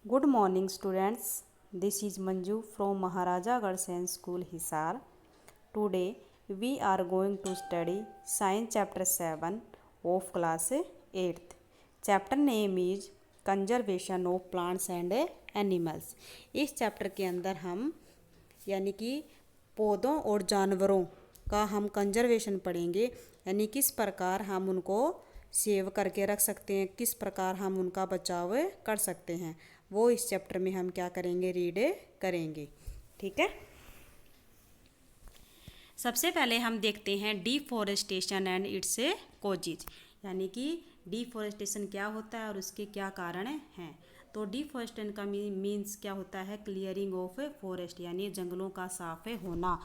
Good morning, students. This is Manju from Maharaja Garsen School, Hisar. Today, we are going to study Science Chapter 7 of Class 8th. Chapter name is Conservation of Plants and Animals. इस chapter के अंदर हम यानी कि पौधों और जानवरों का हम कंजर्वेशन पढ़ेंगे, यानी किस प्रकार हम उनको सेव करके रख सकते हैं, किस प्रकार हम उनका बचाव कर सकते हैं, वो इस चैप्टर में हम क्या करेंगे, रीड करेंगे। ठीक है। सबसे पहले हम देखते हैं डिफॉरेस्टेशन एंड इट्स कॉजेज, यानी कि डिफॉरेस्टेशन क्या होता है और उसके क्या कारण हैं। तो डिफॉरेस्टेशन का मीन्स क्या होता है, क्लियरिंग ऑफ फॉरेस्ट, यानी जंगलों का साफ होना,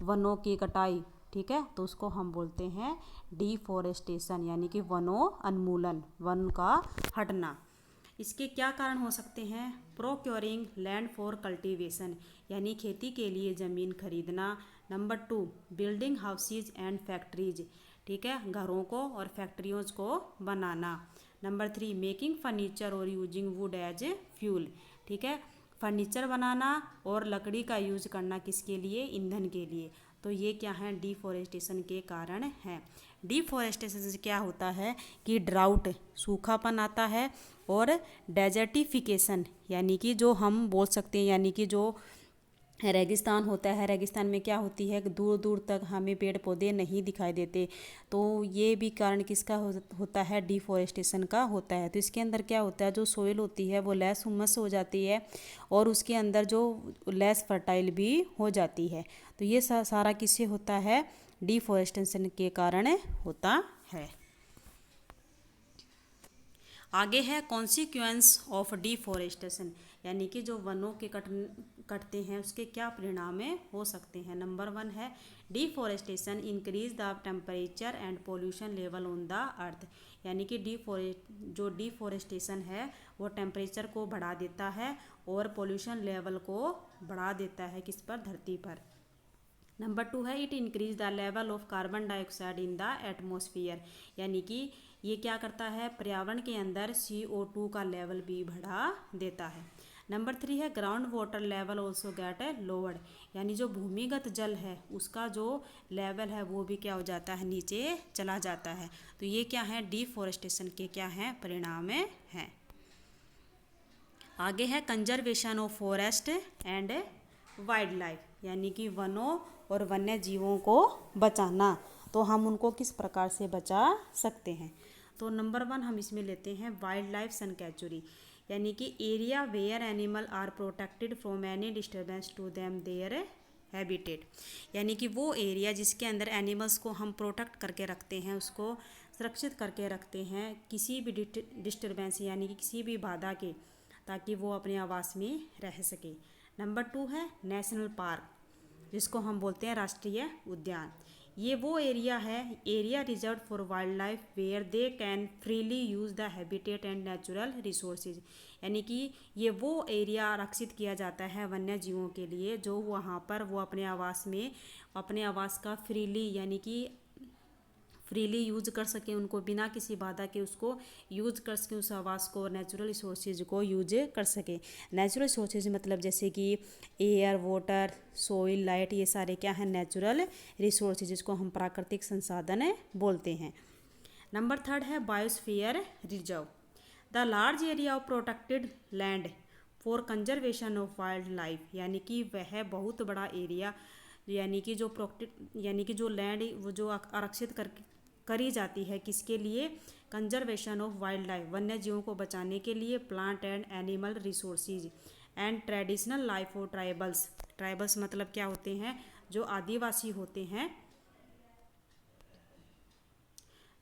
वनों की कटाई। ठीक है, तो उसको हम बोलते हैं डिफॉरेस्टेशन, यानी कि वनों उन्मूलन, वन का हटना। इसके क्या कारण हो सकते हैं, प्रोक्योरिंग लैंड फॉर कल्टीवेशन, यानी खेती के लिए ज़मीन खरीदना। Number 2, building houses and factories, ठीक है, घरों को और फैक्ट्रियों को बनाना। नंबर 3, मेकिंग फर्नीचर और यूजिंग वुड एज फ्यूल, ठीक है, फर्नीचर बनाना और लकड़ी का यूज करना किसके लिए, ईंधन के लिए। तो ये क्या है, डिफॉरेस्टेशन के कारण हैं। डिफॉरेस्टेशन से क्या होता है कि ड्राउट, सूखापन आता है, और डेजर्टिफिकेशन, यानी कि जो हम बोल सकते हैं, यानी कि जो रेगिस्तान होता है, रेगिस्तान में क्या होती है, दूर दूर तक हमें पेड़ पौधे नहीं दिखाई देते। तो ये भी कारण किसका होता है, डिफॉरेस्टेशन का होता है। तो इसके अंदर क्या होता है, जो सोइल होती है वो लेस हुमस हो जाती है, और उसके अंदर जो लेस फर्टाइल भी हो जाती है। तो ये सारा किससे होता है, डिफॉरेस्टेशन के कारण होता है। आगे है कॉन्सिक्वेंस ऑफ डिफॉरेस्टेशन, यानी कि जो वनों के कटते हैं उसके क्या परिणाम हो सकते हैं। नंबर 1 है deforestation increase the temperature and pollution level on the earth, यानी कि जो डिफॉरेस्टेशन है वो टेम्परेचर को बढ़ा देता है और पोल्यूशन लेवल को बढ़ा देता है किस पर, धरती पर। नंबर 2 है it increase the level of carbon dioxide in the atmosphere, यानी कि ये क्या करता है, पर्यावरण के अंदर CO2 का लेवल भी बढ़ा देता है। नंबर 3 है ground water level also get lowered, यानी जो भूमिगत जल है उसका जो लेवल है वो भी क्या हो जाता है, नीचे चला जाता है। तो ये क्या है, डिफॉरेस्टेशन के क्या हैं, परिणाम हैं। आगे है conservation of forest and wild life, यानी कि वनों और वन्य जीवों को बचाना। तो हम उनको किस प्रकार से बचा सकते हैं। तो नंबर 1 हम इसमें लेते हैं वाइल्ड लाइफ सैंक्चुरी, यानी कि area where animal are protected from any disturbance to them their habitat, यानी कि वो एरिया जिसके अंदर एनिमल्स को हम प्रोटेक्ट करके रखते हैं, उसको सुरक्षित करके रखते हैं किसी भी डिस्टर्बेंस, यानी कि किसी भी बाधा के, ताकि वो अपने आवास में रह सके। नंबर 2 है नेशनल पार्क, जिसको हम बोलते हैं राष्ट्रीय उद्यान। ये वो एरिया है, area reserve for wildlife where they can freely use the habitat and natural resources, यानी कि ये वो एरिया आरक्षित किया जाता है वन्य जीवों के लिए, जो वहाँ पर वो अपने आवास में अपने आवास का फ्रीली, यानी कि फ्रीली यूज़ कर सकें, उनको बिना किसी बाधा के उसको यूज़ कर सकें, उस आवास को, नेचुरल रिसोर्सेज को यूज कर सकें। नेचुरल रिसोर्सेज मतलब जैसे कि एयर, वाटर, सोइल, लाइट, ये सारे क्या हैं, नेचुरल रिसोर्सेज, जिसको हम प्राकृतिक संसाधन बोलते हैं। नंबर 3 है biosphere reserve, the large area of protected land for conservation of wild life, यानी कि वह बहुत बड़ा एरिया, यानी कि जो प्रोटेक्ट, यानी कि जो लैंड वो जो आरक्षित करी जाती है किसके लिए, कंजर्वेशन ऑफ वाइल्ड लाइफ, वन्य जीवों को बचाने के लिए, plant and animal resources and traditional life of tribals. Tribals मतलब क्या होते हैं, जो आदिवासी होते हैं,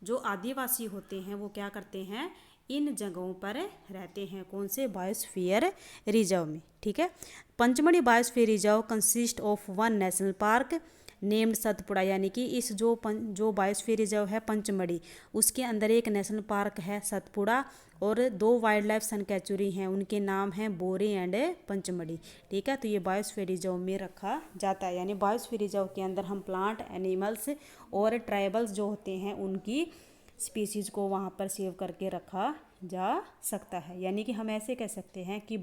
जो आदिवासी होते हैं वो क्या करते हैं, इन जगहों पर रहते हैं, कौन से, बायोस्फीयर रिजर्व में। ठीक है, Pachmarhi biosphere reserve consist of 1 national park named Satpura, यानी कि इस जो बायोस्फीयर रिजर्व है पंचमढ़ी, उसके अंदर एक नेशनल पार्क है सतपुड़ा, और 2 वाइल्ड लाइफ सैंक्चुरी हैं, उनके नाम हैं बोरी एंड पंचमढ़ी। ठीक है, तो ये बायोस्फीयर रिजर्व में रखा जाता है, यानी बायोस्फीयर रिजर्व के अंदर हम प्लांट, एनिमल्स और ट्राइबल्स जो होते हैं उनकी स्पीसीज़ को वहाँ पर सेव करके रखा जा सकता है। यानी कि हम ऐसे कह सकते हैं कि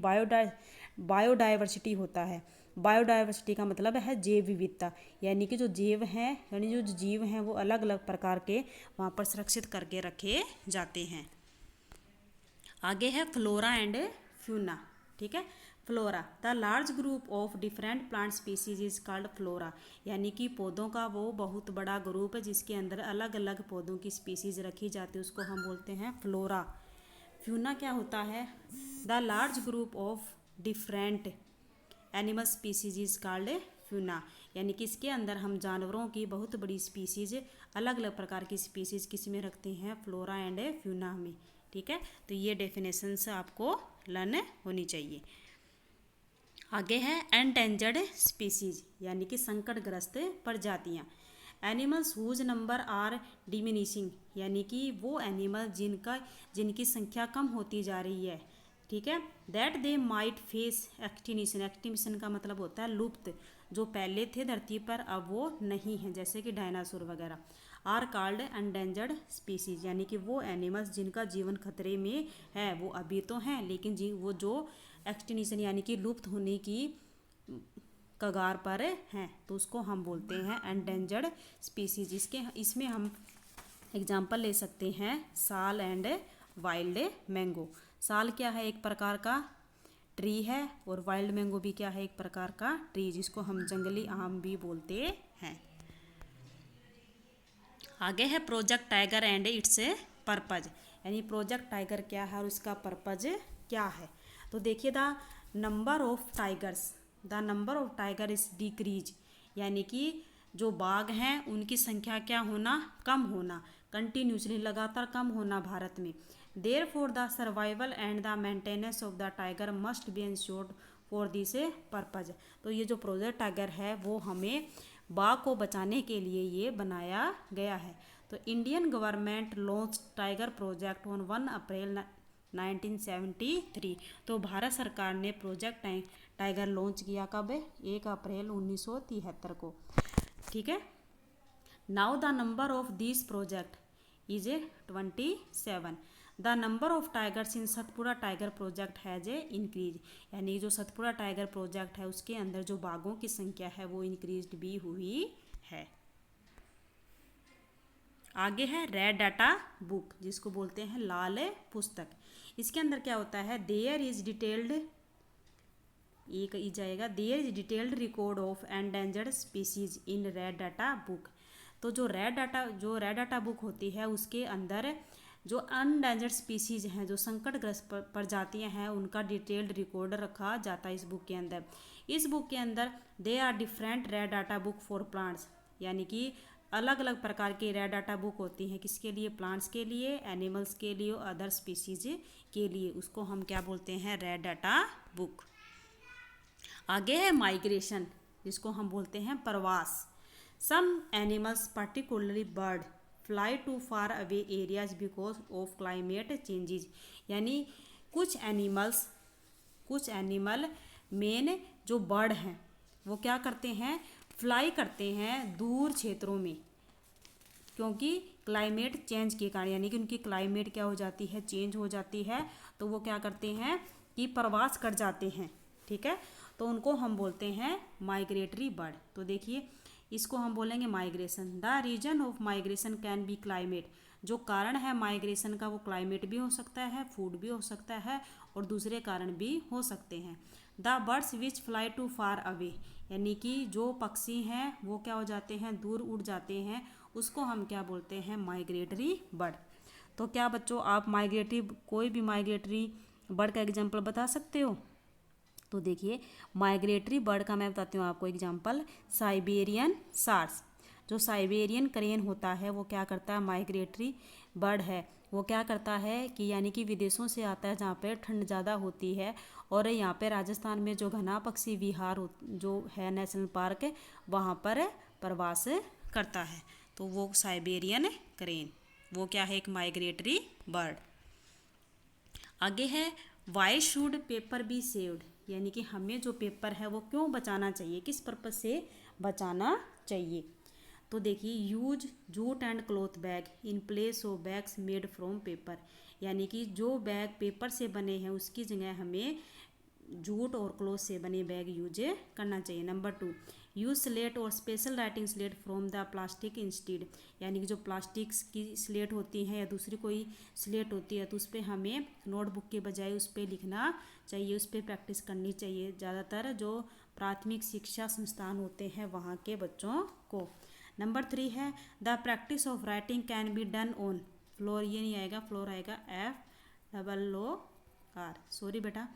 बायोडाइवर्सिटी होता है। बायोडाइवर्सिटी का मतलब है जैव विविधता, यानी कि जो जैव हैं यानी जो जीव हैं वो अलग अलग प्रकार के वहाँ पर संरक्षित करके रखे जाते हैं। आगे है फ्लोरा एंड फ्यूना। ठीक है, flora the large group of different plant species is called flora, यानी कि पौधों का वो बहुत बड़ा ग्रुप है जिसके अंदर अलग अलग पौधों की स्पीसीज रखी जाती है, उसको हम बोलते हैं फ्लोरा। फ्यूना क्या होता है? The large group of different animal species is called fauna, यानी कि इसके अंदर हम जानवरों की बहुत बड़ी स्पीसीज, अलग अलग प्रकार की स्पीसीज किस में रखते हैं? फ्लोरा एंड फ्यूना में। ठीक है, तो ये डेफिनेशंस आपको लर्न होनी चाहिए। आगे है एंडेंजर्ड स्पीसीज, यानी कि संकटग्रस्त प्रजातियां। Animals whose number are diminishing, यानी कि वो एनिमल जिनकी संख्या कम होती जा रही है। ठीक है, that they might face extinction. Extinction का मतलब होता है लुप्त, जो पहले थे धरती पर अब वो नहीं हैं, जैसे कि डायनासोर वगैरह। आर कॉल्ड एंडेंजर्ड स्पीसीज, यानी कि वो एनिमल्स जिनका जीवन खतरे में है, वो अभी तो हैं लेकिन वो जो एक्सटिंक्शन यानी कि लुप्त होने की कगार पर हैं, तो उसको हम बोलते हैं एंडेंजर्ड स्पीसीज। इसमें हम एग्जाम्पल ले सकते हैं साल एंड वाइल्ड मैंगो। साल क्या है? एक प्रकार का ट्री है, और वाइल्ड मैंगो भी क्या है? एक प्रकार का ट्री, जिसको हम जंगली आम भी बोलते हैं। आगे है project tiger and it's purpose, यानी प्रोजेक्ट टाइगर क्या है और उसका पर्पज क्या है। तो देखिए the number of tiger is decrease, यानी कि जो बाघ हैं उनकी संख्या क्या होना? कम होना, कंटिन्यूसली लगातार कम होना भारत में। Therefore the survival and the maintenance of the tiger must be insured for this purpose. तो ये जो प्रोजेक्ट टाइगर है वो हमें बाघ को बचाने के लिए ये बनाया गया है। तो Indian government launch tiger project on 1 अप्रैल 1973। तो भारत सरकार ने प्रोजेक्ट टाइगर लॉन्च किया कब? 1 अप्रैल 1973 को। ठीक है, now the number of this project is 27। The number of tigers in Satpura tiger project has increase, यानी जो सतपुड़ा टाइगर प्रोजेक्ट है उसके अंदर जो बाघों की संख्या है वो इंक्रीज भी हुई है। आगे है रेड डाटा बुक, जिसको बोलते हैं लाल पुस्तक। इसके अंदर क्या होता है? There is detailed detailed record of endangered species in red data book. तो जो रेड डाटा बुक होती है उसके अंदर जो अनडेंजर्ड स्पीसीज हैं, जो संकटग्रस्त प्रजातियां हैं, उनका डिटेल्ड रिकॉर्ड रखा जाता है इस बुक के अंदर। इस बुक के अंदर they are different red data book for plants, यानी कि अलग अलग प्रकार की रेड डाटा बुक होती हैं। किसके लिए? प्लांट्स के लिए, एनिमल्स के लिए और अदर स्पीसीज के लिए। उसको हम क्या बोलते हैं? Red data book. आगे है माइग्रेशन, जिसको हम बोलते हैं प्रवास। Some animals particularly bird fly to far away areas because of climate changes, यानी कुछ एनिमल मेन जो बर्ड हैं वो क्या करते हैं? फ्लाई करते हैं दूर क्षेत्रों में, क्योंकि क्लाइमेट चेंज के कारण, यानी कि उनकी क्लाइमेट क्या हो जाती है? चेंज हो जाती है, तो वो क्या करते हैं कि प्रवास कर जाते हैं। ठीक है, तो उनको हम बोलते हैं माइग्रेटरी बर्ड। तो देखिए इसको हम बोलेंगे migration. The reason of migration can be climate, जो कारण है माइग्रेशन का वो क्लाइमेट भी हो सकता है, फूड भी हो सकता है, और दूसरे कारण भी हो सकते हैं। The birds which fly to far away, यानी कि जो पक्षी हैं वो क्या हो जाते हैं? दूर उड़ जाते हैं, उसको हम क्या बोलते हैं? Migratory bird. तो क्या बच्चों आप कोई भी माइग्रेटरी बर्ड का एग्जाम्पल बता सकते हो? तो देखिए माइग्रेटरी बर्ड का मैं बताती हूँ आपको एग्जाम्पल। साइबेरियन सार्स, जो साइबेरियन क्रेन होता है वो क्या करता है? माइग्रेटरी बर्ड है। वो क्या करता है कि यानी कि विदेशों से आता है जहाँ पे ठंड ज़्यादा होती है, और यहाँ पे राजस्थान में जो घना पक्षी विहार जो है नेशनल पार्क, वहाँ पर प्रवास करता है। तो वो साइबेरियन क्रेन वो क्या है? एक माइग्रेटरी बर्ड। आगे है why should paper be saved, यानी कि हमें जो पेपर है वो क्यों बचाना चाहिए, किस पर्पज से बचाना चाहिए। तो देखिए use jute and cloth bag in place of bags made from paper, यानी कि जो बैग पेपर से बने हैं उसकी जगह हमें जूट और क्लॉथ से बने बैग यूज करना चाहिए। नंबर 2, यूज स्लेट और special writing slate from the plastic instead, यानी कि जो प्लास्टिक की स्लेट होती है या दूसरी कोई स्लेट होती है तो उस पर हमें नोटबुक के बजाय उस पर लिखना चाहिए, उस पर प्रैक्टिस करनी चाहिए, ज़्यादातर जो प्राथमिक शिक्षा संस्थान होते हैं वहाँ के बच्चों को। नंबर 3 है the practice of writing can be done on floor, ये नहीं आएगा, फ्लोर आएगा FOOR, सॉरी बेटा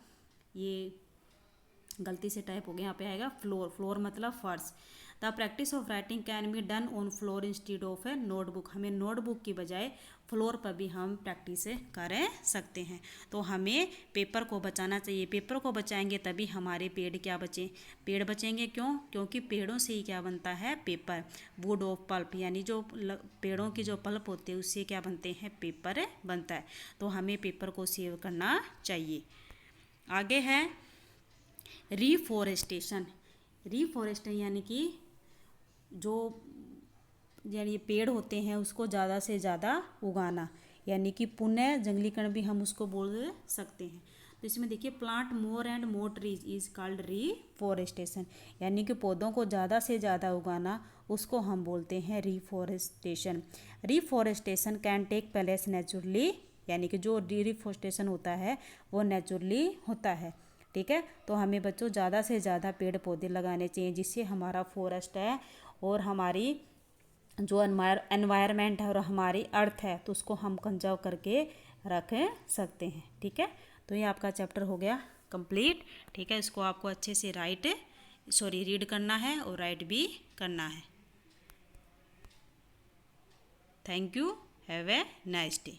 ये गलती से टाइप हो गया, यहाँ पे आएगा फ्लोर, फ्लोर मतलब फर्श। The practice of writing can be done on floor instead of A notebook, हमें नोटबुक की बजाय फ्लोर पर भी हम प्रैक्टिस कर सकते हैं। तो हमें पेपर को बचाना चाहिए, पेपर को बचाएंगे तभी हमारे पेड़ क्या बचे, पेड़ बचेंगे। क्यों? क्योंकि पेड़ों से ही क्या बनता है, पेपर। वुड ऑफ पल्प, यानी जो पेड़ों की जो पल्प होती है उससे क्या बनते हैं, पेपर बनता है। तो हमें पेपर को सेव करना चाहिए। आगे है रिफॉरेस्टेशन, रिफॉरेस्टेशन यानी कि जो यानी पेड़ होते हैं उसको ज़्यादा से ज़्यादा उगाना, यानी कि पुनः जंगलीकरण भी हम उसको बोल सकते हैं। तो इसमें देखिए plant more and more trees is called reforestation, यानी कि पौधों को ज़्यादा से ज़्यादा उगाना उसको हम बोलते हैं reforestation. Reforestation can take place naturally, यानी कि जो रिफॉरेस्टेशन होता है वो नेचुरली होता है। ठीक है, तो हमें बच्चों ज़्यादा से ज़्यादा पेड़ पौधे लगाने चाहिए जिससे हमारा फॉरेस्ट है और हमारी जो एनवायरनमेंट है और हमारी अर्थ है तो उसको हम कंजर्व करके रख सकते हैं। ठीक है, तो ये आपका चैप्टर हो गया कंप्लीट। ठीक है, इसको आपको अच्छे से रीड करना है और राइट भी करना है। Thank you, have a nice day.